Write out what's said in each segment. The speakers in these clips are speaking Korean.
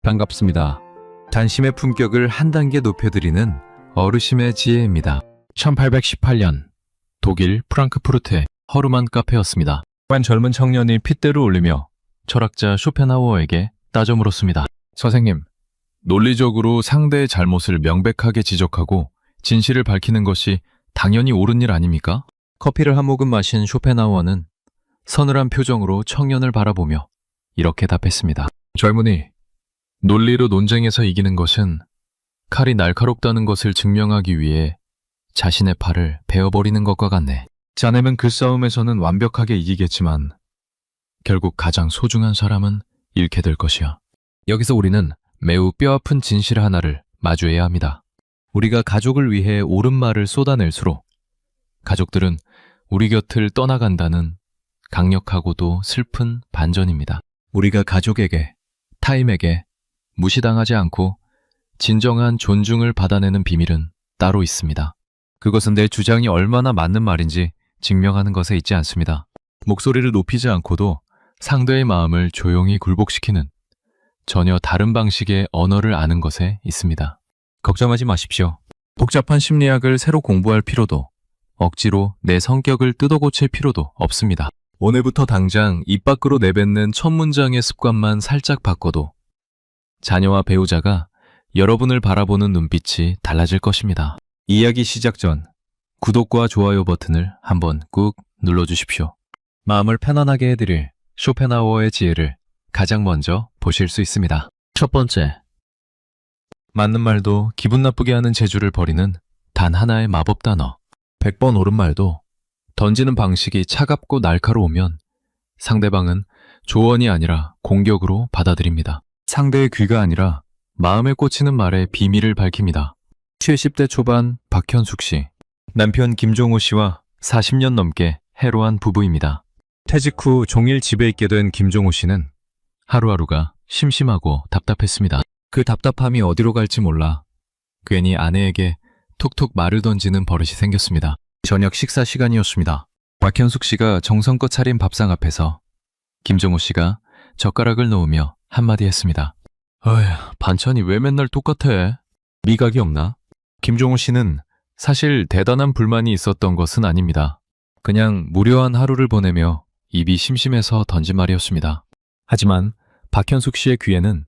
반갑습니다. 단심의 품격을 한 단계 높여드리는 어르심의 지혜입니다. 1818년 독일 프랑크푸르트의 허름한 카페였습니다. 한 젊은 청년이 핏대를 올리며 철학자 쇼펜하우어에게 따져 물었습니다. 선생님, 논리적으로 상대의 잘못을 명백하게 지적하고 진실을 밝히는 것이 당연히 옳은 일 아닙니까? 커피를 한 모금 마신 쇼펜하우어는 서늘한 표정으로 청년을 바라보며 이렇게 답했습니다. 젊은이, 논리로 논쟁에서 이기는 것은 칼이 날카롭다는 것을 증명하기 위해 자신의 팔을 베어버리는 것과 같네. 자네는 그 싸움에서는 완벽하게 이기겠지만 결국 가장 소중한 사람은 잃게 될 것이야. 여기서 우리는 매우 뼈아픈 진실 하나를 마주해야 합니다. 우리가 가족을 위해 옳은 말을 쏟아낼수록 가족들은 우리 곁을 떠나간다는 강력하고도 슬픈 반전입니다. 우리가 가족에게, 타인에게 무시당하지 않고 진정한 존중을 받아내는 비밀은 따로 있습니다. 그것은 내 주장이 얼마나 맞는 말인지 증명하는 것에 있지 않습니다. 목소리를 높이지 않고도 상대의 마음을 조용히 굴복시키는 전혀 다른 방식의 언어를 아는 것에 있습니다. 걱정하지 마십시오. 복잡한 심리학을 새로 공부할 필요도, 억지로 내 성격을 뜯어고칠 필요도 없습니다. 오늘부터 당장 입 밖으로 내뱉는 첫 문장의 습관만 살짝 바꿔도 자녀와 배우자가 여러분을 바라보는 눈빛이 달라질 것입니다. 이야기 시작 전 구독과 좋아요 버튼을 한번 꾹 눌러주십시오. 마음을 편안하게 해드릴 쇼펜하우어의 지혜를 가장 먼저 보실 수 있습니다. 첫 번째, 맞는 말도 기분 나쁘게 하는 재주를 버리는 단 하나의 마법 단어. 100번 옳은 말도 던지는 방식이 차갑고 날카로우면 상대방은 조언이 아니라 공격으로 받아들입니다. 상대의 귀가 아니라 마음에 꽂히는 말의 비밀을 밝힙니다. 70대 초반 박현숙 씨, 남편 김종호 씨와 40년 넘게 해로한 부부입니다. 퇴직 후 종일 집에 있게 된 김종호 씨는 하루하루가 심심하고 답답했습니다. 그 답답함이 어디로 갈지 몰라 괜히 아내에게 톡톡 말을 던지는 버릇이 생겼습니다. 저녁 식사 시간이었습니다. 박현숙 씨가 정성껏 차린 밥상 앞에서 김종호 씨가 젓가락을 놓으며 한마디 했습니다. 어휴, 반찬이 왜 맨날 똑같아? 미각이 없나? 김종호 씨는 사실 대단한 불만이 있었던 것은 아닙니다. 그냥 무료한 하루를 보내며 입이 심심해서 던진 말이었습니다. 하지만 박현숙 씨의 귀에는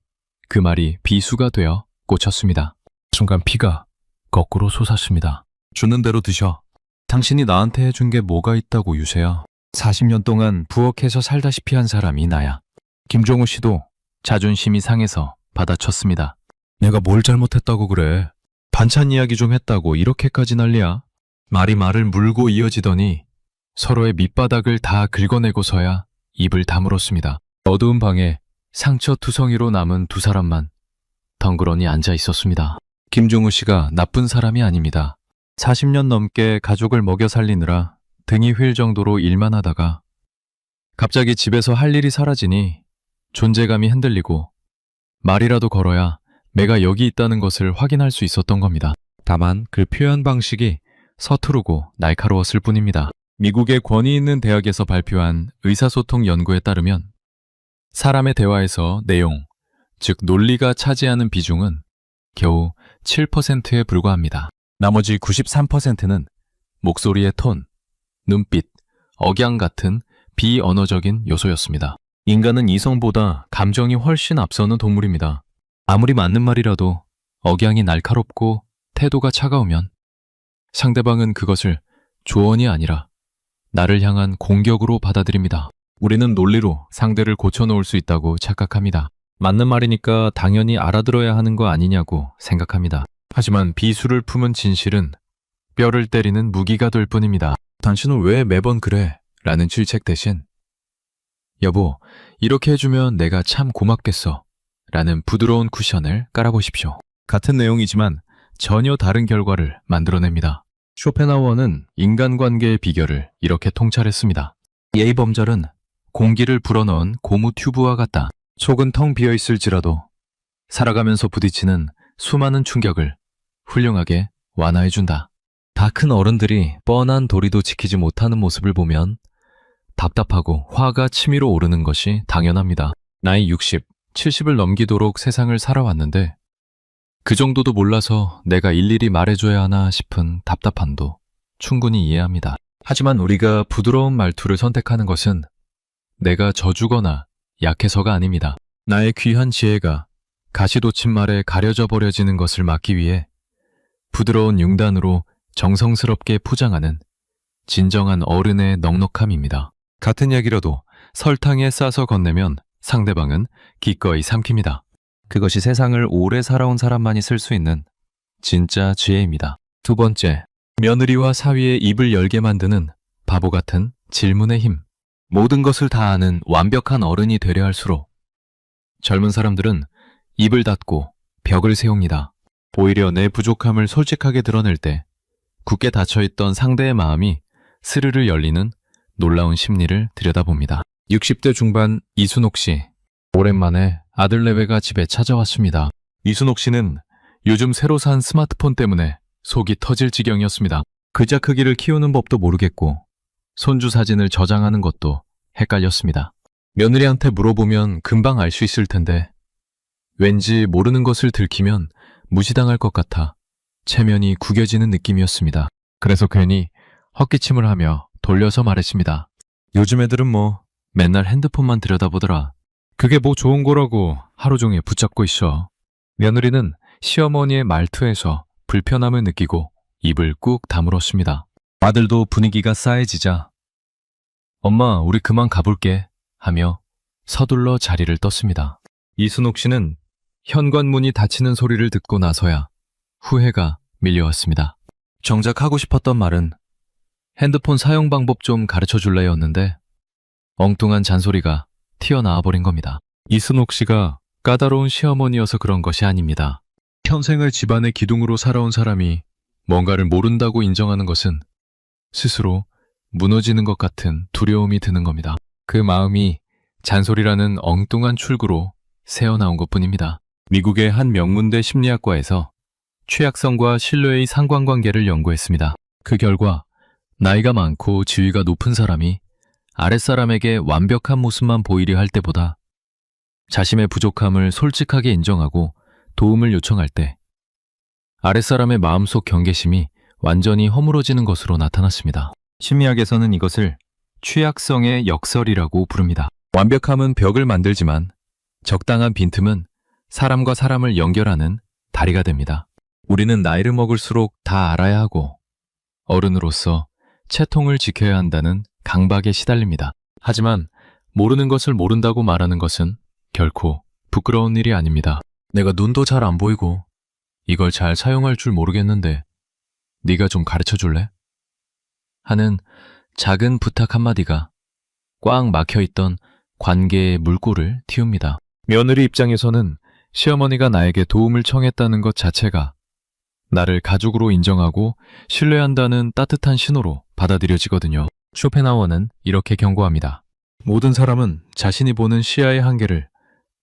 그 말이 비수가 되어 꽂혔습니다. 순간 피가 거꾸로 솟았습니다. 주는 대로 드셔. 당신이 나한테 해준 게 뭐가 있다고 유세야. 40년 동안 부엌에서 살다시피 한 사람이 나야. 김종우 씨도 자존심이 상해서 받아쳤습니다. 내가 뭘 잘못했다고 그래. 반찬 이야기 좀 했다고 이렇게까지 난리야. 말이 말을 물고 이어지더니 서로의 밑바닥을 다 긁어내고서야 입을 다물었습니다. 어두운 방에 상처투성이로 남은 두 사람만 덩그러니 앉아 있었습니다. 김종우 씨가 나쁜 사람이 아닙니다. 40년 넘게 가족을 먹여 살리느라 등이 휠 정도로 일만 하다가 갑자기 집에서 할 일이 사라지니 존재감이 흔들리고 말이라도 걸어야 내가 여기 있다는 것을 확인할 수 있었던 겁니다. 다만 그 표현 방식이 서투르고 날카로웠을 뿐입니다. 미국의 권위 있는 대학에서 발표한 의사소통 연구에 따르면 사람의 대화에서 내용, 즉 논리가 차지하는 비중은 겨우 7%에 불과합니다. 나머지 93%는 목소리의 톤, 눈빛, 억양 같은 비언어적인 요소였습니다. 인간은 이성보다 감정이 훨씬 앞서는 동물입니다. 아무리 맞는 말이라도 억양이 날카롭고 태도가 차가우면 상대방은 그것을 조언이 아니라 나를 향한 공격으로 받아들입니다. 우리는 논리로 상대를 고쳐놓을 수 있다고 착각합니다. 맞는 말이니까 당연히 알아들어야 하는 거 아니냐고 생각합니다. 하지만 비수를 품은 진실은 뼈를 때리는 무기가 될 뿐입니다. 당신은 왜 매번 그래? 라는 질책 대신 여보, 이렇게 해주면 내가 참 고맙겠어 라는 부드러운 쿠션을 깔아보십시오. 같은 내용이지만 전혀 다른 결과를 만들어냅니다. 쇼펜하우어는 인간관계의 비결을 이렇게 통찰했습니다. 예의범절은 공기를 불어넣은 고무 튜브와 같다. 속은 텅 비어있을지라도 살아가면서 부딪히는 수많은 충격을 훌륭하게 완화해준다. 다 큰 어른들이 뻔한 도리도 지키지 못하는 모습을 보면 답답하고 화가 치밀어 오르는 것이 당연합니다. 나이 60, 70을 넘기도록 세상을 살아왔는데 그 정도도 몰라서 내가 일일이 말해줘야 하나 싶은 답답함도 충분히 이해합니다. 하지만 우리가 부드러운 말투를 선택하는 것은 내가 져주거나 약해서가 아닙니다. 나의 귀한 지혜가 가시돋친 말에 가려져 버려지는 것을 막기 위해 부드러운 융단으로 정성스럽게 포장하는 진정한 어른의 넉넉함입니다. 같은 이야기라도 설탕에 싸서 건네면 상대방은 기꺼이 삼킵니다. 그것이 세상을 오래 살아온 사람만이 쓸 수 있는 진짜 지혜입니다. 두 번째, 며느리와 사위의 입을 열게 만드는 바보 같은 질문의 힘. 모든 것을 다 아는 완벽한 어른이 되려 할수록 젊은 사람들은 입을 닫고 벽을 세웁니다. 오히려 내 부족함을 솔직하게 드러낼 때 굳게 닫혀있던 상대의 마음이 스르르 열리는 놀라운 심리를 들여다봅니다. 60대 중반 이순옥 씨. 오랜만에 아들 내외가 집에 찾아왔습니다. 이순옥 씨는 요즘 새로 산 스마트폰 때문에 속이 터질 지경이었습니다. 글자 크기를 키우는 법도 모르겠고 손주 사진을 저장하는 것도 헷갈렸습니다. 며느리한테 물어보면 금방 알 수 있을 텐데 왠지 모르는 것을 들키면 무시당할 것 같아 체면이 구겨지는 느낌이었습니다. 그래서 괜히 헛기침을 하며 돌려서 말했습니다. 요즘 애들은 뭐 맨날 핸드폰만 들여다보더라. 그게 뭐 좋은 거라고 하루 종일 붙잡고 있어. 며느리는 시어머니의 말투에서 불편함을 느끼고 입을 꾹 다물었습니다. 아들도 분위기가 싸해지자 엄마, 우리 그만 가볼게 하며 서둘러 자리를 떴습니다. 이순옥 씨는 현관문이 닫히는 소리를 듣고 나서야 후회가 밀려왔습니다. 정작 하고 싶었던 말은 핸드폰 사용 방법 좀 가르쳐 줄래였는데 엉뚱한 잔소리가 튀어나와 버린 겁니다. 이순옥 씨가 까다로운 시어머니여서 그런 것이 아닙니다. 평생을 집안의 기둥으로 살아온 사람이 뭔가를 모른다고 인정하는 것은 스스로 무너지는 것 같은 두려움이 드는 겁니다. 그 마음이 잔소리라는 엉뚱한 출구로 새어나온 것뿐입니다. 미국의 한 명문대 심리학과에서 취약성과 신뢰의 상관관계를 연구했습니다. 그 결과 나이가 많고 지위가 높은 사람이 아랫사람에게 완벽한 모습만 보이려 할 때보다 자신의 부족함을 솔직하게 인정하고 도움을 요청할 때 아랫사람의 마음속 경계심이 완전히 허물어지는 것으로 나타났습니다. 심리학에서는 이것을 취약성의 역설이라고 부릅니다. 완벽함은 벽을 만들지만 적당한 빈틈은 사람과 사람을 연결하는 다리가 됩니다. 우리는 나이를 먹을수록 다 알아야 하고 어른으로서 채통을 지켜야 한다는 강박에 시달립니다. 하지만 모르는 것을 모른다고 말하는 것은 결코 부끄러운 일이 아닙니다. 내가 눈도 잘 안 보이고 이걸 잘 사용할 줄 모르겠는데 네가 좀 가르쳐 줄래? 하는 작은 부탁 한마디가 꽉 막혀있던 관계의 물꼬를 틔웁니다. 며느리 입장에서는 시어머니가 나에게 도움을 청했다는 것 자체가 나를 가족으로 인정하고 신뢰한다는 따뜻한 신호로 받아들여지거든요. 쇼펜하워는 이렇게 경고합니다. 모든 사람은 자신이 보는 시야의 한계를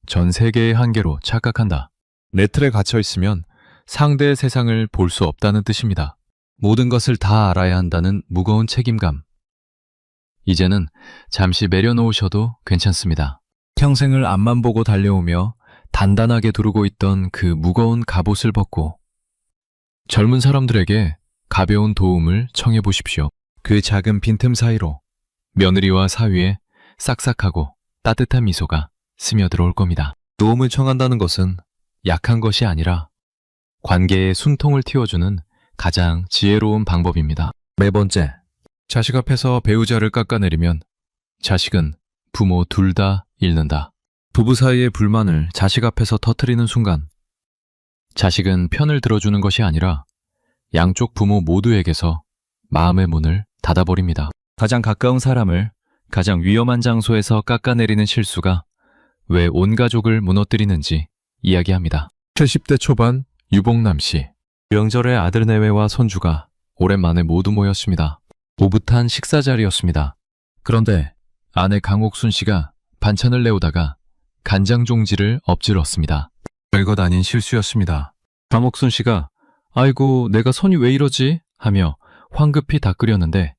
전 세계의 한계로 착각한다. 내 틀에 갇혀 있으면 상대의 세상을 볼 수 없다는 뜻입니다. 모든 것을 다 알아야 한다는 무거운 책임감. 이제는 잠시 내려놓으셔도 괜찮습니다. 평생을 앞만 보고 달려오며 단단하게 두르고 있던 그 무거운 갑옷을 벗고 젊은 사람들에게 가벼운 도움을 청해 보십시오. 그 작은 빈틈 사이로 며느리와 사위의 싹싹하고 따뜻한 미소가 스며들어올 겁니다. 도움을 청한다는 것은 약한 것이 아니라 관계의 숨통을 틔워주는 가장 지혜로운 방법입니다. 네 번째, 자식 앞에서 배우자를 깎아내리면 자식은 부모 둘 다 잃는다. 부부 사이의 불만을 자식 앞에서 터뜨리는 순간 자식은 편을 들어주는 것이 아니라 양쪽 부모 모두에게서 마음의 문을 닫아버립니다. 가장 가까운 사람을 가장 위험한 장소에서 깎아내리는 실수가 왜 온 가족을 무너뜨리는지 이야기합니다. 70대 초반 유봉남 씨. 명절에 아들 내외와 손주가 오랜만에 모두 모였습니다. 오붓한 식사 자리였습니다. 그런데 아내 강옥순 씨가 반찬을 내오다가 간장 종지를 엎질렀습니다. 별것 아닌 실수였습니다. 강옥순 씨가 아이고 내가 손이 왜 이러지? 하며 황급히 다 끓였는데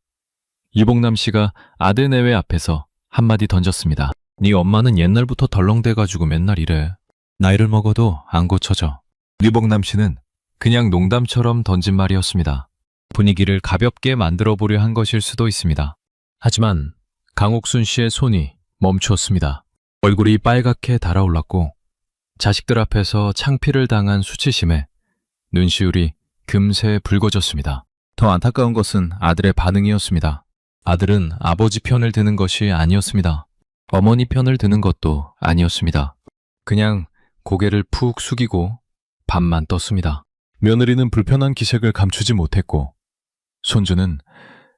유봉남 씨가 아들 내외 앞에서 한마디 던졌습니다. 네 엄마는 옛날부터 덜렁대가지고 맨날 이래. 나이를 먹어도 안 고쳐져. 류복남 씨는 그냥 농담처럼 던진 말이었습니다. 분위기를 가볍게 만들어 보려 한 것일 수도 있습니다. 하지만 강옥순 씨의 손이 멈추었습니다. 얼굴이 빨갛게 달아올랐고 자식들 앞에서 창피를 당한 수치심에 눈시울이 금세 붉어졌습니다. 더 안타까운 것은 아들의 반응이었습니다. 아들은 아버지 편을 드는 것이 아니었습니다. 어머니 편을 드는 것도 아니었습니다. 그냥 고개를 푹 숙이고 밥만 떴습니다. 며느리는 불편한 기색을 감추지 못했고 손주는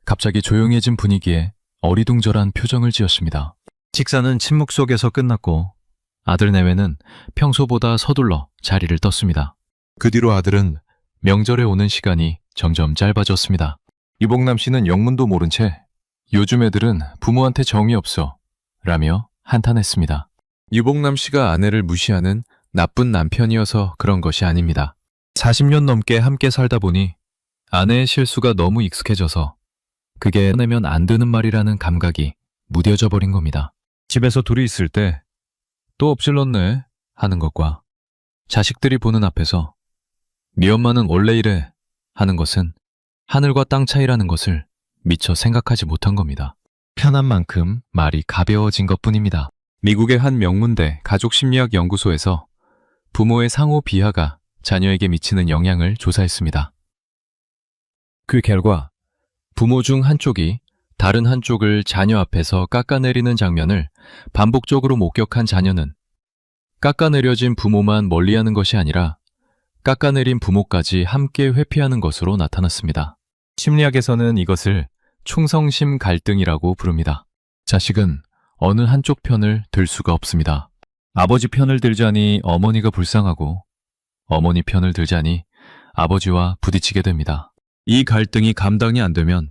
갑자기 조용해진 분위기에 어리둥절한 표정을 지었습니다. 식사는 침묵 속에서 끝났고 아들 내외는 평소보다 서둘러 자리를 떴습니다. 그 뒤로 아들은 명절에 오는 시간이 점점 짧아졌습니다. 유복남 씨는 영문도 모른 채 요즘 애들은 부모한테 정이 없어 라며 한탄했습니다. 유복남 씨가 아내를 무시하는 나쁜 남편이어서 그런 것이 아닙니다. 40년 넘게 함께 살다 보니 아내의 실수가 너무 익숙해져서 그게 내면 안 되는 말이라는 감각이 무뎌져 버린 겁니다. 집에서 둘이 있을 때 또 엎질렀네 하는 것과 자식들이 보는 앞에서 네 엄마는 원래 이래 하는 것은 하늘과 땅 차이라는 것을 미처 생각하지 못한 겁니다. 편한 만큼 말이 가벼워진 것뿐입니다. 미국의 한 명문대 가족심리학 연구소에서 부모의 상호 비하가 자녀에게 미치는 영향을 조사했습니다. 그 결과 부모 중 한쪽이 다른 한쪽을 자녀 앞에서 깎아내리는 장면을 반복적으로 목격한 자녀는 깎아내려진 부모만 멀리하는 것이 아니라 깎아내린 부모까지 함께 회피하는 것으로 나타났습니다. 심리학에서는 이것을 충성심 갈등이라고 부릅니다. 자식은 어느 한쪽 편을 들 수가 없습니다. 아버지 편을 들자니 어머니가 불쌍하고 어머니 편을 들자니 아버지와 부딪히게 됩니다. 이 갈등이 감당이 안 되면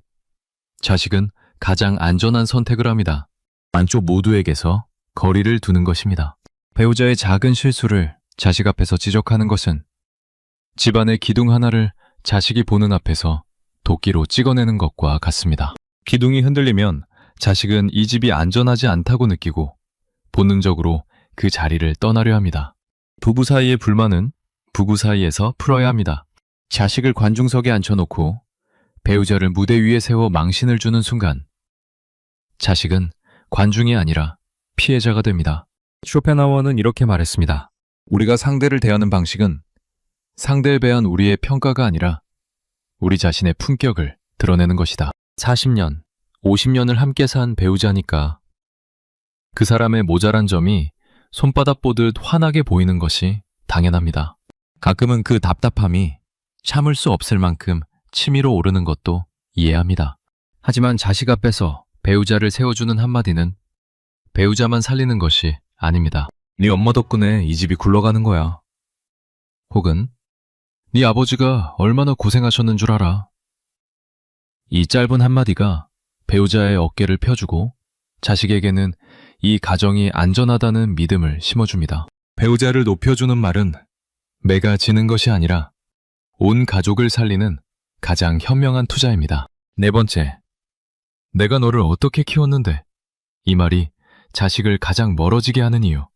자식은 가장 안전한 선택을 합니다. 안쪽 모두에게서 거리를 두는 것입니다. 배우자의 작은 실수를 자식 앞에서 지적하는 것은 집안의 기둥 하나를 자식이 보는 앞에서 도끼로 찍어내는 것과 같습니다. 기둥이 흔들리면 자식은 이 집이 안전하지 않다고 느끼고 본능적으로 그 자리를 떠나려 합니다. 부부 사이의 불만은 부부 사이에서 풀어야 합니다. 자식을 관중석에 앉혀놓고 배우자를 무대 위에 세워 망신을 주는 순간 자식은 관중이 아니라 피해자가 됩니다. 쇼펜하워는 이렇게 말했습니다. 우리가 상대를 대하는 방식은 상대에 대한 우리의 평가가 아니라 우리 자신의 품격을 드러내는 것이다. 40년, 50년을 함께 산 배우자니까 그 사람의 모자란 점이 손바닥 보듯 환하게 보이는 것이 당연합니다. 가끔은 그 답답함이 참을 수 없을 만큼 치밀어 오르는 것도 이해합니다. 하지만 자식 앞에서 배우자를 세워주는 한마디는 배우자만 살리는 것이 아닙니다. 네 엄마 덕분에 이 집이 굴러가는 거야. 혹은 네 아버지가 얼마나 고생하셨는 줄 알아. 이 짧은 한마디가 배우자의 어깨를 펴주고 자식에게는 이 가정이 안전하다는 믿음을 심어줍니다. 배우자를 높여주는 말은 매가 지는 것이 아니라 온 가족을 살리는 가장 현명한 투자입니다. 네 번째, 내가 너를 어떻게 키웠는데? 이 말이 자식을 가장 멀어지게 하는 이유.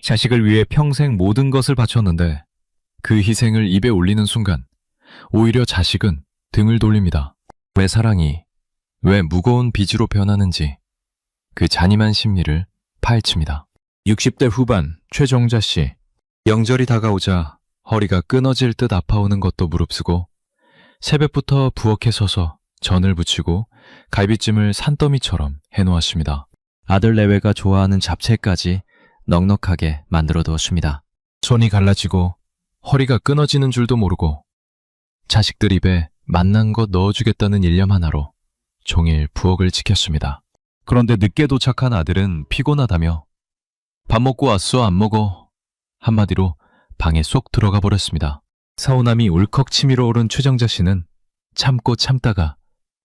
자식을 위해 평생 모든 것을 바쳤는데 그 희생을 입에 올리는 순간 오히려 자식은 등을 돌립니다. 왜 사랑이, 왜 무거운 빚으로 변하는지 그 잔인한 심리를 파헤칩니다. 60대 후반 최정자 씨. 명절이 다가오자 허리가 끊어질 듯 아파오는 것도 무릅쓰고 새벽부터 부엌에 서서 전을 부치고 갈비찜을 산더미처럼 해놓았습니다. 아들 내외가 좋아하는 잡채까지 넉넉하게 만들어 두었습니다. 손이 갈라지고 허리가 끊어지는 줄도 모르고 자식들 입에 맛난 것 넣어주겠다는 일념 하나로 종일 부엌을 지켰습니다. 그런데 늦게 도착한 아들은 피곤하다며 밥 먹고 왔어 안 먹어 한마디로 방에 쏙 들어가 버렸습니다. 서운함이 울컥 치밀어 오른 최정자 씨는 참고 참다가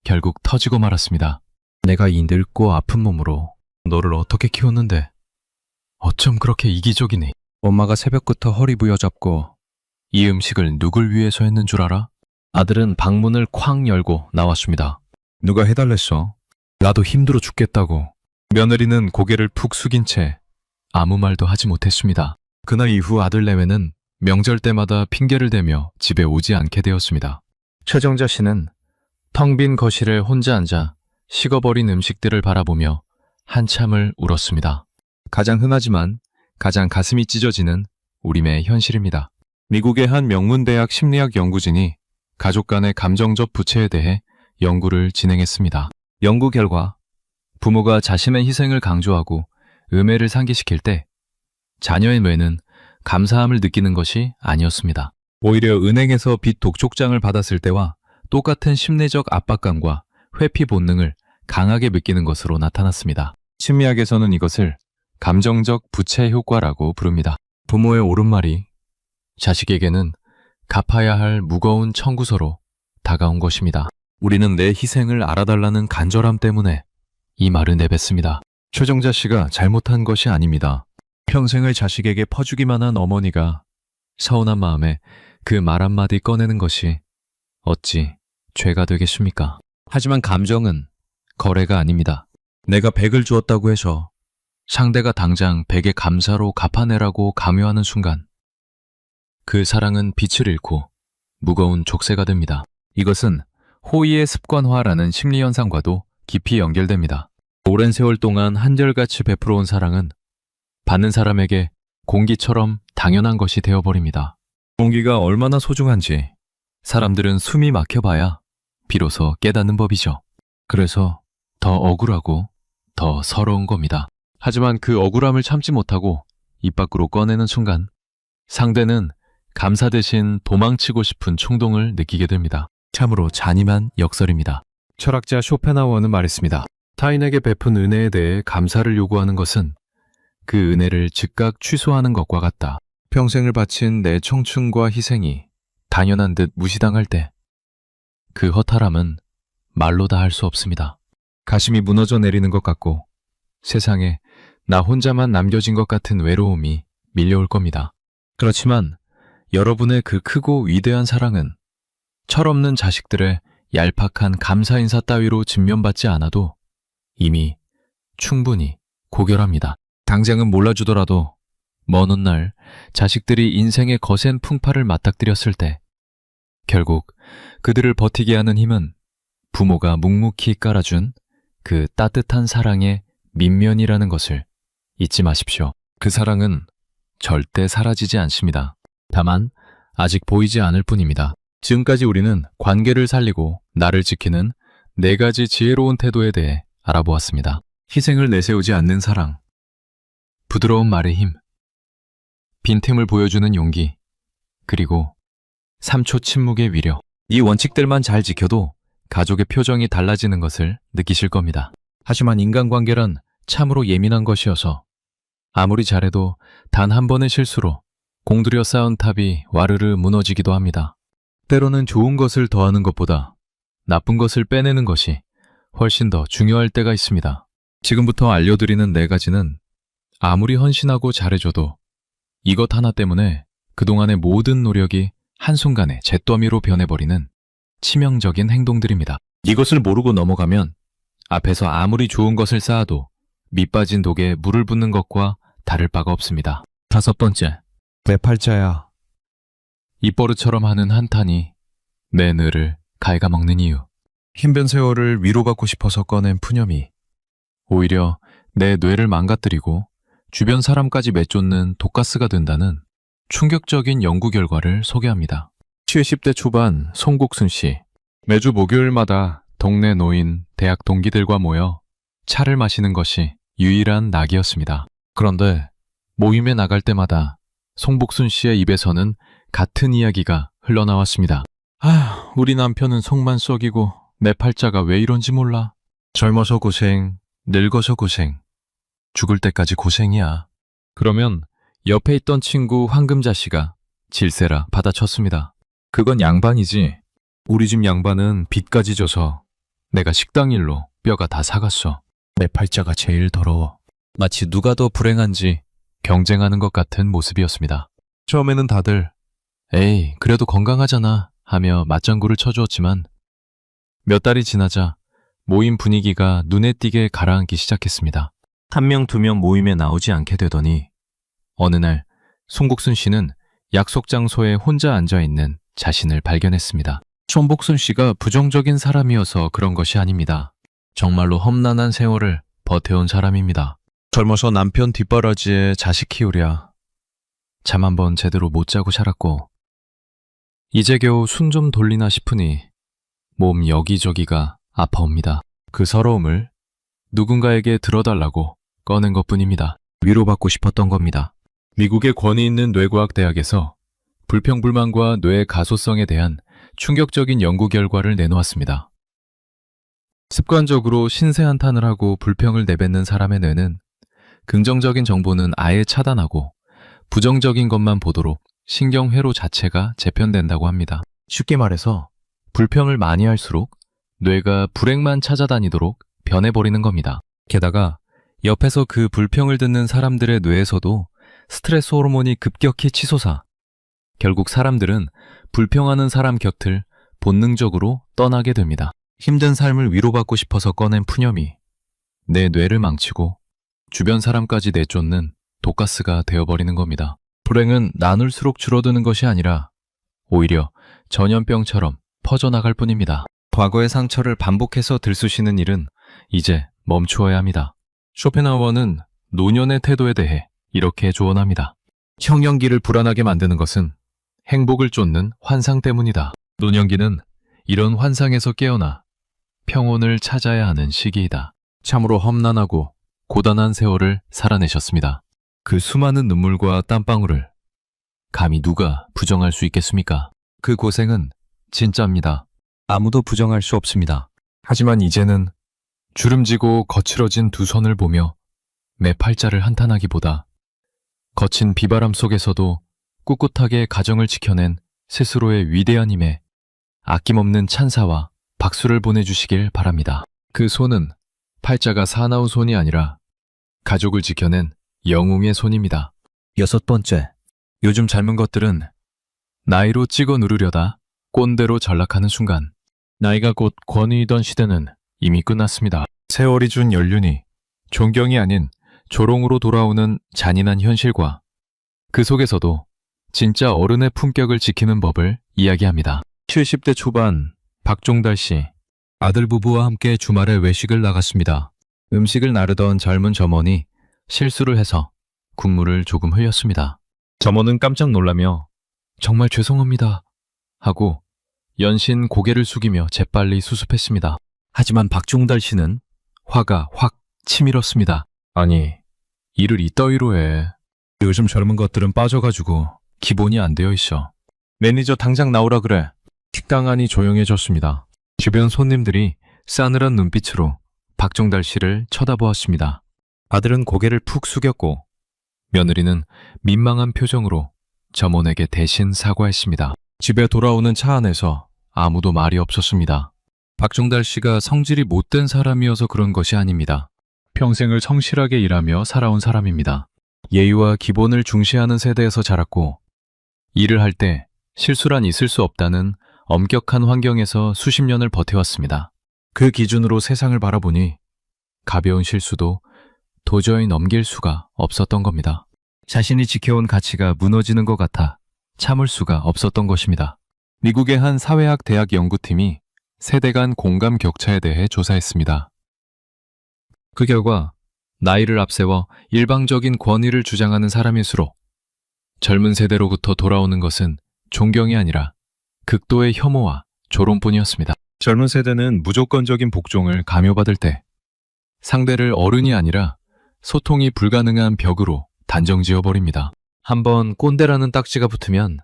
결국 터지고 말았습니다. 내가 이 늙고 아픈 몸으로 너를 어떻게 키웠는데 어쩜 그렇게 이기적이니? 엄마가 새벽부터 허리 부여잡고 이 음식을 누굴 위해서 했는 줄 알아? 아들은 방문을 쾅 열고 나왔습니다. 누가 해달랬어? 나도 힘들어 죽겠다고. 며느리는 고개를 푹 숙인 채 아무 말도 하지 못했습니다. 그날 이후 아들 내외는 명절 때마다 핑계를 대며 집에 오지 않게 되었습니다. 최정자 씨는 텅 빈 거실에 혼자 앉아 식어버린 음식들을 바라보며 한참을 울었습니다. 가장 흔하지만 가장 가슴이 찢어지는 우림의 현실입니다. 미국의 한 명문대학 심리학 연구진이 가족 간의 감정적 부채에 대해 연구를 진행했습니다. 연구 결과 부모가 자신의 희생을 강조하고 음해를 상기시킬 때 자녀의 뇌는 감사함을 느끼는 것이 아니었습니다. 오히려 은행에서 빚 독촉장을 받았을 때와 똑같은 심리적 압박감과 회피 본능을 강하게 느끼는 것으로 나타났습니다. 심리학에서는 이것을 감정적 부채 효과라고 부릅니다. 부모의 옳은 말이 자식에게는 갚아야 할 무거운 청구서로 다가온 것입니다. 우리는 내 희생을 알아달라는 간절함 때문에 이 말을 내뱉습니다. 최정자 씨가 잘못한 것이 아닙니다. 평생을 자식에게 퍼주기만 한 어머니가 서운한 마음에 그 말 한마디 꺼내는 것이 어찌 죄가 되겠습니까? 하지만 감정은 거래가 아닙니다. 내가 100을 주었다고 해서 상대가 당장 100의 감사로 갚아내라고 강요하는 순간 그 사랑은 빛을 잃고 무거운 족쇄가 됩니다. 이것은 호의의 습관화라는 심리현상과도 깊이 연결됩니다. 오랜 세월 동안 한결같이 베풀어온 사랑은 받는 사람에게 공기처럼 당연한 것이 되어버립니다. 공기가 얼마나 소중한지 사람들은 숨이 막혀봐야 비로소 깨닫는 법이죠. 그래서 더 억울하고 더 서러운 겁니다. 하지만 그 억울함을 참지 못하고 입 밖으로 꺼내는 순간 상대는 감사 대신 도망치고 싶은 충동을 느끼게 됩니다. 참으로 잔인한 역설입니다. 철학자 쇼펜하우어는 말했습니다. 타인에게 베푼 은혜에 대해 감사를 요구하는 것은 그 은혜를 즉각 취소하는 것과 같다. 평생을 바친 내 청춘과 희생이 당연한 듯 무시당할 때 그 허탈함은 말로 다 할 수 없습니다. 가심이 무너져 내리는 것 같고 세상에 나 혼자만 남겨진 것 같은 외로움이 밀려올 겁니다. 그렇지만 여러분의 그 크고 위대한 사랑은 철없는 자식들의 얄팍한 감사 인사 따위로 진면받지 않아도 이미 충분히 고결합니다. 당장은 몰라주더라도 먼 훗날 자식들이 인생의 거센 풍파를 맞닥뜨렸을 때 결국 그들을 버티게 하는 힘은 부모가 묵묵히 깔아준 그 따뜻한 사랑의 밑면이라는 것을 잊지 마십시오. 그 사랑은 절대 사라지지 않습니다. 다만 아직 보이지 않을 뿐입니다. 지금까지 우리는 관계를 살리고 나를 지키는 4가지 지혜로운 태도에 대해 알아보았습니다. 희생을 내세우지 않는 사랑, 부드러운 말의 힘, 빈틈을 보여주는 용기, 그리고 3초 침묵의 위력. 이 원칙들만 잘 지켜도 가족의 표정이 달라지는 것을 느끼실 겁니다. 하지만 인간관계란 참으로 예민한 것이어서 아무리 잘해도 단 한 번의 실수로 공들여 쌓은 탑이 와르르 무너지기도 합니다. 때로는 좋은 것을 더하는 것보다 나쁜 것을 빼내는 것이 훨씬 더 중요할 때가 있습니다. 지금부터 알려드리는 4가지는 아무리 헌신하고 잘해줘도 이것 하나 때문에 그동안의 모든 노력이 한순간에 잿더미로 변해버리는 치명적인 행동들입니다. 이것을 모르고 넘어가면 앞에서 아무리 좋은 것을 쌓아도 밑빠진 독에 물을 붓는 것과 다를 바가 없습니다. 5번째, 내 팔자야. 입버릇처럼 하는 한탄이 내 뇌를 갉아먹는 이유. 힘든 세월을 위로받고 싶어서 꺼낸 푸념이 오히려 내 뇌를 망가뜨리고 주변 사람까지 매쫓는 독가스가 된다는 충격적인 연구 결과를 소개합니다. 70대 초반 송국순 씨. 매주 목요일마다 동네 노인, 대학 동기들과 모여 차를 마시는 것이 유일한 낙이었습니다. 그런데 모임에 나갈 때마다 송복순 씨의 입에서는 같은 이야기가 흘러나왔습니다. 우리 남편은 속만 썩이고 내 팔자가 왜 이런지 몰라. 젊어서 고생, 늙어서 고생, 죽을 때까지 고생이야. 그러면 옆에 있던 친구 황금자 씨가 질세라 받아쳤습니다. 그건 양반이지. 우리 집 양반은 빚까지 져서 내가 식당 일로 뼈가 다 사갔어. 내 팔자가 제일 더러워. 마치 누가 더 불행한지 경쟁하는 것 같은 모습이었습니다. 처음에는 다들 에이 그래도 건강하잖아 하며 맞장구를 쳐주었지만 몇 달이 지나자 모임 분위기가 눈에 띄게 가라앉기 시작했습니다. 한 명, 두 명 모임에 나오지 않게 되더니 어느 날 송복순 씨는 약속 장소에 혼자 앉아있는 자신을 발견했습니다. 송복순 씨가 부정적인 사람이어서 그런 것이 아닙니다. 정말로 험난한 세월을 버텨온 사람입니다. 젊어서 남편 뒷바라지에 자식 키우랴. 잠 한 번 제대로 못 자고 살았고 이제 겨우 숨 좀 돌리나 싶으니 몸 여기저기가 아파옵니다. 그 서러움을 누군가에게 들어달라고 꺼낸 것뿐입니다. 위로받고 싶었던 겁니다. 미국의 권위 있는 뇌과학 대학에서 불평불만과 뇌의 가소성에 대한 충격적인 연구 결과를 내놓았습니다. 습관적으로 신세한탄을 하고 불평을 내뱉는 사람의 뇌는 긍정적인 정보는 아예 차단하고 부정적인 것만 보도록 신경회로 자체가 재편된다고 합니다. 쉽게 말해서 불평을 많이 할수록 뇌가 불행만 찾아다니도록 변해버리는 겁니다. 게다가 옆에서 그 불평을 듣는 사람들의 뇌에서도 스트레스 호르몬이 급격히 치솟아 결국 사람들은 불평하는 사람 곁을 본능적으로 떠나게 됩니다. 힘든 삶을 위로받고 싶어서 꺼낸 푸념이 내 뇌를 망치고 주변 사람까지 내쫓는 독가스가 되어버리는 겁니다. 불행은 나눌수록 줄어드는 것이 아니라 오히려 전염병처럼 퍼져나갈 뿐입니다. 과거의 상처를 반복해서 들쑤시는 일은 이제 멈추어야 합니다. 쇼펜하우어는 노년의 태도에 대해 이렇게 조언합니다. 청년기를 불안하게 만드는 것은 행복을 쫓는 환상 때문이다. 노년기는 이런 환상에서 깨어나 평온을 찾아야 하는 시기이다. 참으로 험난하고 고단한 세월을 살아내셨습니다. 그 수많은 눈물과 땀방울을 감히 누가 부정할 수 있겠습니까? 그 고생은 진짜입니다. 아무도 부정할 수 없습니다. 하지만 이제는 주름지고 거칠어진 두 손을 보며 매 팔자를 한탄하기보다 거친 비바람 속에서도 꿋꿋하게 가정을 지켜낸 스스로의 위대한 힘에 아낌없는 찬사와 박수를 보내주시길 바랍니다. 그 손은 팔자가 사나운 손이 아니라 가족을 지켜낸 영웅의 손입니다. 6번째, 요즘 젊은 것들은 나이로 찍어 누르려다 꼰대로 전락하는 순간 나이가 곧 권위이던 시대는 이미 끝났습니다. 세월이 준 연륜이 존경이 아닌 조롱으로 돌아오는 잔인한 현실과 그 속에서도 진짜 어른의 품격을 지키는 법을 이야기합니다. 70대 초반 박종달 씨, 아들 부부와 함께 주말에 외식을 나갔습니다. 음식을 나르던 젊은 점원이 실수를 해서 국물을 조금 흘렸습니다. 점원은 깜짝 놀라며 정말 죄송합니다 하고 연신 고개를 숙이며 재빨리 수습했습니다. 하지만 박종달 씨는 화가 확 치밀었습니다. 아니, 일을 이따위로 해. 요즘 젊은 것들은 빠져가지고 기본이 안 되어 있어. 매니저 당장 나오라 그래. 식당 안이 조용해졌습니다. 주변 손님들이 싸늘한 눈빛으로 박종달 씨를 쳐다보았습니다. 아들은 고개를 푹 숙였고 며느리는 민망한 표정으로 점원에게 대신 사과했습니다. 집에 돌아오는 차 안에서 아무도 말이 없었습니다. 박종달 씨가 성질이 못된 사람이어서 그런 것이 아닙니다. 평생을 성실하게 일하며 살아온 사람입니다. 예의와 기본을 중시하는 세대에서 자랐고 일을 할 때 실수란 있을 수 없다는 엄격한 환경에서 수십 년을 버텨왔습니다. 그 기준으로 세상을 바라보니 가벼운 실수도 도저히 넘길 수가 없었던 겁니다. 자신이 지켜온 가치가 무너지는 것 같아 참을 수가 없었던 것입니다. 미국의 한 사회학 대학 연구팀이 세대 간 공감 격차에 대해 조사했습니다. 그 결과 나이를 앞세워 일방적인 권위를 주장하는 사람일수록 젊은 세대로부터 돌아오는 것은 존경이 아니라 극도의 혐오와 조롱뿐이었습니다. 젊은 세대는 무조건적인 복종을 강요받을 때 상대를 어른이 아니라 소통이 불가능한 벽으로 단정지어버립니다. 한번 꼰대라는 딱지가 붙으면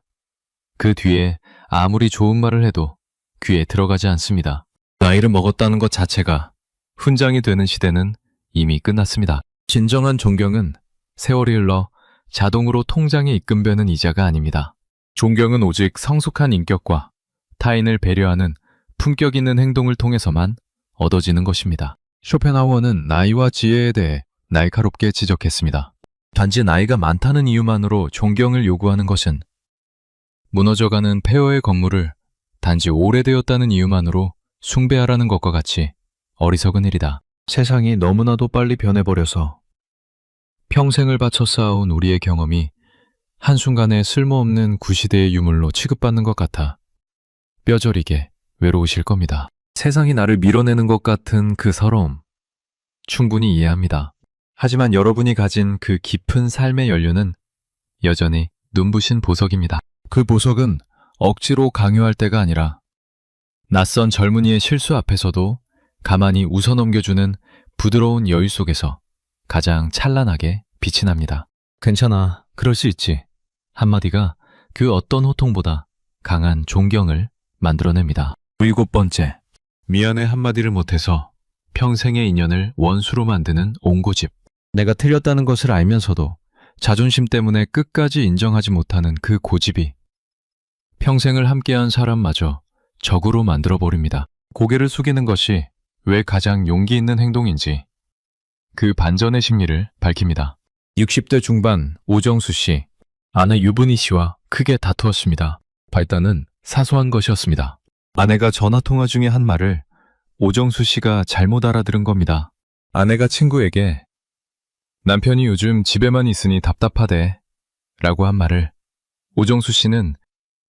그 뒤에 아무리 좋은 말을 해도 귀에 들어가지 않습니다. 나이를 먹었다는 것 자체가 훈장이 되는 시대는 이미 끝났습니다. 진정한 존경은 세월이 흘러 자동으로 통장에 입금되는 이자가 아닙니다. 존경은 오직 성숙한 인격과 타인을 배려하는 품격 있는 행동을 통해서만 얻어지는 것입니다. 쇼펜하우어는 나이와 지혜에 대해 날카롭게 지적했습니다. 단지 나이가 많다는 이유만으로 존경을 요구하는 것은 무너져가는 폐허의 건물을 단지 오래되었다는 이유만으로 숭배하라는 것과 같이 어리석은 일이다. 세상이 너무나도 빨리 변해버려서 평생을 바쳐 쌓아온 우리의 경험이 한순간에 쓸모없는 구시대의 유물로 취급받는 것 같아 뼈저리게 외로우실 겁니다. 세상이 나를 밀어내는 것 같은 그 서러움, 충분히 이해합니다. 하지만 여러분이 가진 그 깊은 삶의 연륜은 여전히 눈부신 보석입니다. 그 보석은 억지로 강요할 때가 아니라 낯선 젊은이의 실수 앞에서도 가만히 웃어넘겨주는 부드러운 여유 속에서 가장 찬란하게 빛이 납니다. 괜찮아, 그럴 수 있지. 한마디가 그 어떤 호통보다 강한 존경을 만들어냅니다. 7번째, 미안해 한마디를 못해서 평생의 인연을 원수로 만드는 옹고집. 내가 틀렸다는 것을 알면서도 자존심 때문에 끝까지 인정하지 못하는 그 고집이 평생을 함께한 사람마저 적으로 만들어버립니다. 고개를 숙이는 것이 왜 가장 용기 있는 행동인지 그 반전의 심리를 밝힙니다. 60대 중반 오정수 씨, 아내 유분희 씨와 크게 다투었습니다. 발단은 사소한 것이었습니다. 아내가 전화통화 중에 한 말을 오정수 씨가 잘못 알아들은 겁니다. 아내가 친구에게 남편이 요즘 집에만 있으니 답답하대 라고 한 말을 오정수 씨는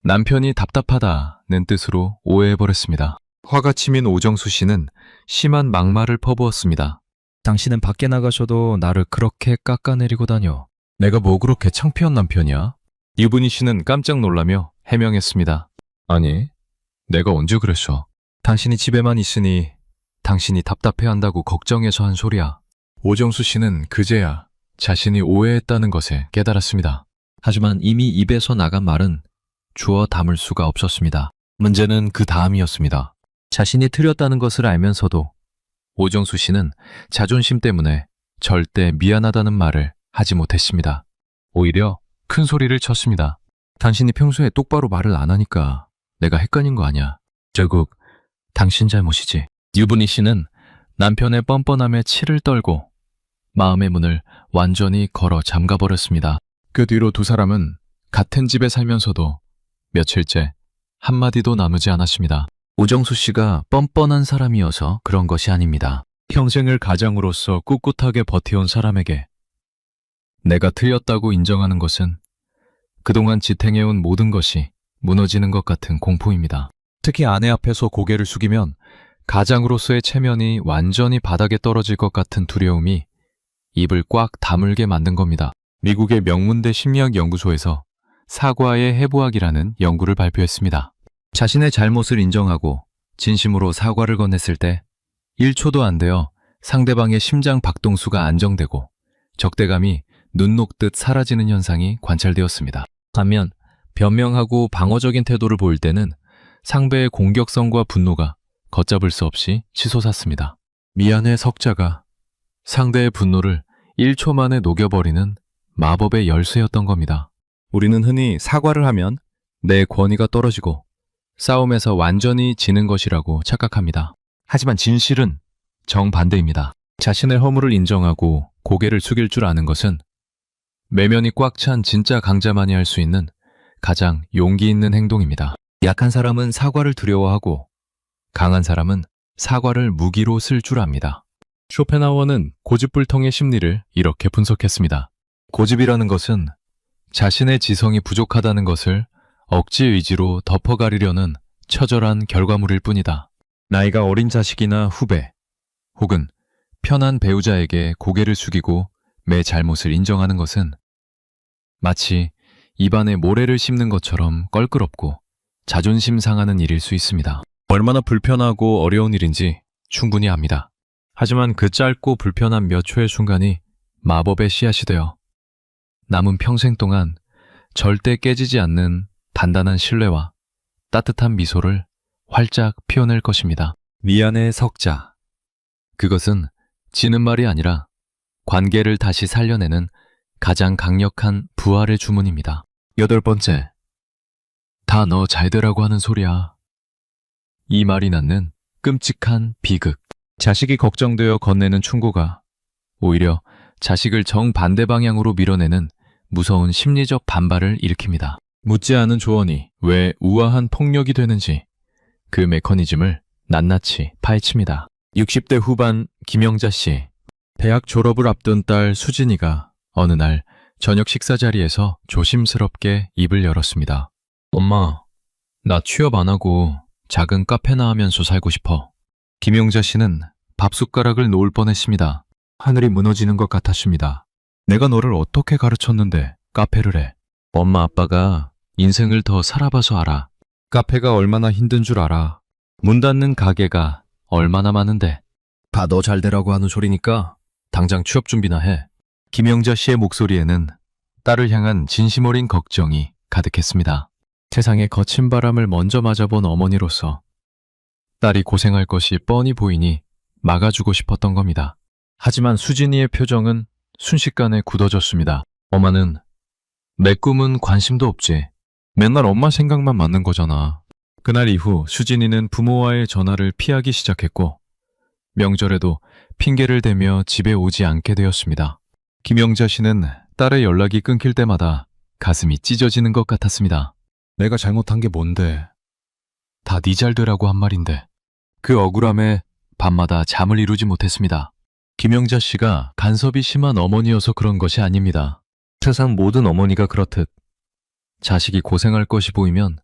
남편이 답답하다는 뜻으로 오해해버렸습니다. 화가 치민 오정수 씨는 심한 막말을 퍼부었습니다. 당신은 밖에 나가셔도 나를 그렇게 깎아내리고 다녀. 내가 뭐 그렇게 창피한 남편이야? 유분희 씨는 깜짝 놀라며 해명했습니다. 아니, 내가 언제 그랬어? 당신이 집에만 있으니 당신이 답답해한다고 걱정해서 한 소리야. 오정수 씨는 그제야 자신이 오해했다는 것에 깨달았습니다. 하지만 이미 입에서 나간 말은 주워 담을 수가 없었습니다. 문제는 그 다음이었습니다. 자신이 틀렸다는 것을 알면서도 오정수 씨는 자존심 때문에 절대 미안하다는 말을 하지 못했습니다. 오히려 큰 소리를 쳤습니다. 당신이 평소에 똑바로 말을 안 하니까 내가 헷갈린 거 아니야. 결국 당신 잘못이지. 유분희 씨는 남편의 뻔뻔함에 치를 떨고 마음의 문을 완전히 걸어 잠가버렸습니다. 그 뒤로 두 사람은 같은 집에 살면서도 며칠째 한마디도 나누지 않았습니다. 오정수 씨가 뻔뻔한 사람이어서 그런 것이 아닙니다. 평생을 가장으로서 꿋꿋하게 버텨온 사람에게 내가 틀렸다고 인정하는 것은 그동안 지탱해온 모든 것이 무너지는 것 같은 공포입니다. 특히 아내 앞에서 고개를 숙이면 가장으로서의 체면이 완전히 바닥에 떨어질 것 같은 두려움이 입을 꽉 다물게 만든 겁니다. 미국의 명문대 심리학 연구소에서 사과의 해부학이라는 연구를 발표했습니다. 자신의 잘못을 인정하고 진심으로 사과를 건넸을 때 1초도 안 되어 상대방의 심장 박동수가 안정되고 적대감이 눈 녹듯 사라지는 현상이 관찰되었습니다. 반면 변명하고 방어적인 태도를 보일 때는 상대의 공격성과 분노가 걷잡을 수 없이 치솟았습니다. 미안해 석자가 상대의 분노를 1초 만에 녹여버리는 마법의 열쇠였던 겁니다. 우리는 흔히 사과를 하면 내 권위가 떨어지고 싸움에서 완전히 지는 것이라고 착각합니다. 하지만 진실은 정반대입니다. 자신의 허물을 인정하고 고개를 숙일 줄 아는 것은 내면이 꽉 찬 진짜 강자만이 할 수 있는 가장 용기 있는 행동입니다. 약한 사람은 사과를 두려워하고 강한 사람은 사과를 무기로 쓸 줄 압니다. 쇼펜하우어는 고집불통의 심리를 이렇게 분석했습니다. 고집이라는 것은 자신의 지성이 부족하다는 것을 억지 의지로 덮어가리려는 처절한 결과물일 뿐이다. 나이가 어린 자식이나 후배, 혹은 편한 배우자에게 고개를 숙이고 매 잘못을 인정하는 것은 마치 입안에 모래를 씹는 것처럼 껄끄럽고 자존심 상하는 일일 수 있습니다. 얼마나 불편하고 어려운 일인지 충분히 압니다. 하지만 그 짧고 불편한 몇 초의 순간이 마법의 씨앗이 되어 남은 평생 동안 절대 깨지지 않는 단단한 신뢰와 따뜻한 미소를 활짝 피워낼 것입니다. 미안해 석자. 그것은 지는 말이 아니라 관계를 다시 살려내는 가장 강력한 부활의 주문입니다. 8번째. 다 너 잘되라고 하는 소리야. 이 말이 낳는 끔찍한 비극. 자식이 걱정되어 건네는 충고가 오히려 자식을 정반대 방향으로 밀어내는 무서운 심리적 반발을 일으킵니다. 묻지 않은 조언이 왜 우아한 폭력이 되는지 그 메커니즘을 낱낱이 파헤칩니다. 60대 후반 김영자 씨. 대학 졸업을 앞둔 딸 수진이가 어느 날 저녁 식사 자리에서 조심스럽게 입을 열었습니다. 엄마, 나 취업 안 하고 작은 카페나 하면서 살고 싶어. 김용자 씨는 밥숟가락을 놓을 뻔했습니다. 하늘이 무너지는 것 같았습니다. 내가 너를 어떻게 가르쳤는데 카페를 해? 엄마 아빠가 인생을 더 살아봐서 알아. 카페가 얼마나 힘든 줄 알아. 문 닫는 가게가 얼마나 많은데. 다 너 잘 되라고 하는 소리니까 당장 취업 준비나 해. 김영자 씨의 목소리에는 딸을 향한 진심 어린 걱정이 가득했습니다. 세상에 거친 바람을 먼저 맞아본 어머니로서 딸이 고생할 것이 뻔히 보이니 막아주고 싶었던 겁니다. 하지만 수진이의 표정은 순식간에 굳어졌습니다. 엄마는 내 꿈은 관심도 없지. 맨날 엄마 생각만 맞는 거잖아. 그날 이후 수진이는 부모와의 전화를 피하기 시작했고 명절에도 핑계를 대며 집에 오지 않게 되었습니다. 김영자 씨는 딸의 연락이 끊길 때마다 가슴이 찢어지는 것 같았습니다. 내가 잘못한 게 뭔데? 다 네 잘 되라고 한 말인데. 그 억울함에 밤마다 잠을 이루지 못했습니다. 김영자 씨가 간섭이 심한 어머니여서 그런 것이 아닙니다. 세상 모든 어머니가 그렇듯 자식이 고생할 것이 보이면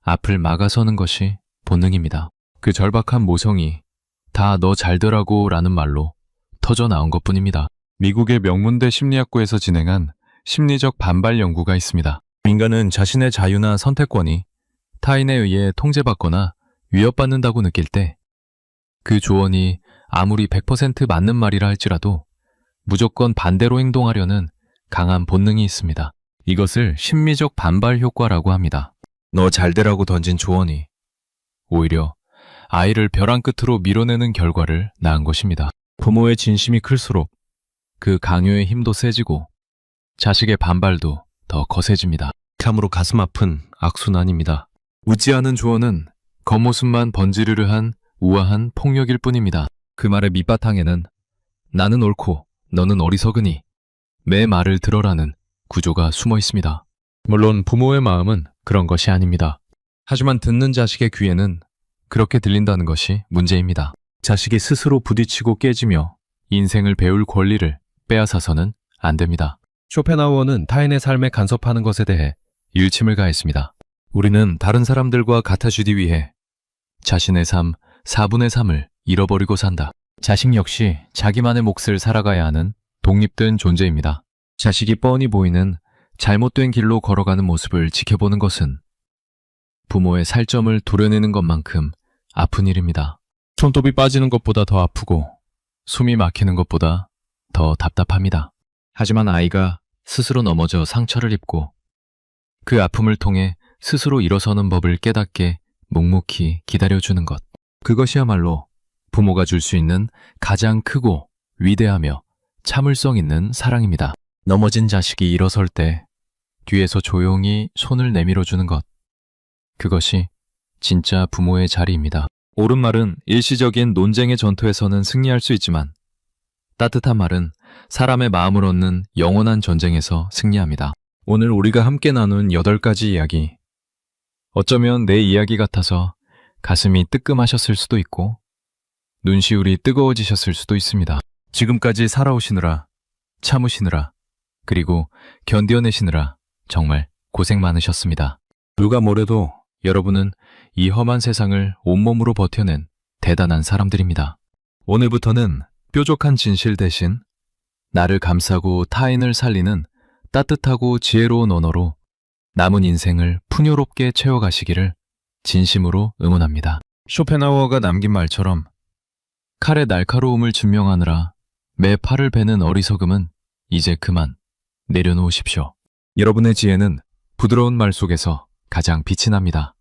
앞을 막아서는 것이 본능입니다. 그 절박한 모성이 다 너 잘되라고 라는 말로 터져 나온 것뿐입니다. 미국의 명문대 심리학부에서 진행한 심리적 반발 연구가 있습니다. 인간은 자신의 자유나 선택권이 타인에 의해 통제받거나 위협받는다고 느낄 때 그 조언이 아무리 100% 맞는 말이라 할지라도 무조건 반대로 행동하려는 강한 본능이 있습니다. 이것을 심리적 반발 효과라고 합니다. 너 잘되라고 던진 조언이 오히려 아이를 벼랑 끝으로 밀어내는 결과를 낳은 것입니다. 부모의 진심이 클수록 그 강요의 힘도 세지고 자식의 반발도 더 거세집니다. 참으로 가슴 아픈 악순환입니다. 웃지 않은 조언은 겉모습만 번지르르한 우아한 폭력일 뿐입니다. 그 말의 밑바탕에는 나는 옳고 너는 어리석으니 내 말을 들어라는 구조가 숨어 있습니다. 물론 부모의 마음은 그런 것이 아닙니다. 하지만 듣는 자식의 귀에는 그렇게 들린다는 것이 문제입니다. 자식이 스스로 부딪히고 깨지며 인생을 배울 권리를 빼앗아서는 안 됩니다. 쇼펜하우어는 타인의 삶에 간섭하는 것에 대해 일침을 가했습니다. 우리는 다른 사람들과 같아지기 위해 자신의 삶 4분의 3을 잃어버리고 산다. 자식 역시 자기만의 몫을 살아가야 하는 독립된 존재입니다. 자식이 뻔히 보이는 잘못된 길로 걸어가는 모습을 지켜보는 것은 부모의 살점을 도려내는 것만큼 아픈 일입니다. 손톱이 빠지는 것보다 더 아프고 숨이 막히는 것보다 더 답답합니다. 하지만 아이가 스스로 넘어져 상처를 입고 그 아픔을 통해 스스로 일어서는 법을 깨닫게 묵묵히 기다려주는 것. 그것이야말로 부모가 줄 수 있는 가장 크고 위대하며 참을성 있는 사랑입니다. 넘어진 자식이 일어설 때 뒤에서 조용히 손을 내밀어주는 것. 그것이 진짜 부모의 자리입니다. 옳은 말은 일시적인 논쟁의 전투에서는 승리할 수 있지만 따뜻한 말은 사람의 마음을 얻는 영원한 전쟁에서 승리합니다. 오늘 우리가 함께 나눈 8가지 이야기. 어쩌면 내 이야기 같아서 가슴이 뜨끔하셨을 수도 있고 눈시울이 뜨거워지셨을 수도 있습니다. 지금까지 살아오시느라, 참으시느라, 그리고 견뎌내시느라 정말 고생 많으셨습니다. 누가 뭐래도 여러분은 이 험한 세상을 온몸으로 버텨낸 대단한 사람들입니다. 오늘부터는 뾰족한 진실 대신 나를 감싸고 타인을 살리는 따뜻하고 지혜로운 언어로 남은 인생을 풍요롭게 채워가시기를 진심으로 응원합니다. 쇼펜하우어가 남긴 말처럼 칼의 날카로움을 증명하느라 매 팔을 베는 어리석음은 이제 그만 내려놓으십시오. 여러분의 지혜는 부드러운 말 속에서 가장 빛이 납니다.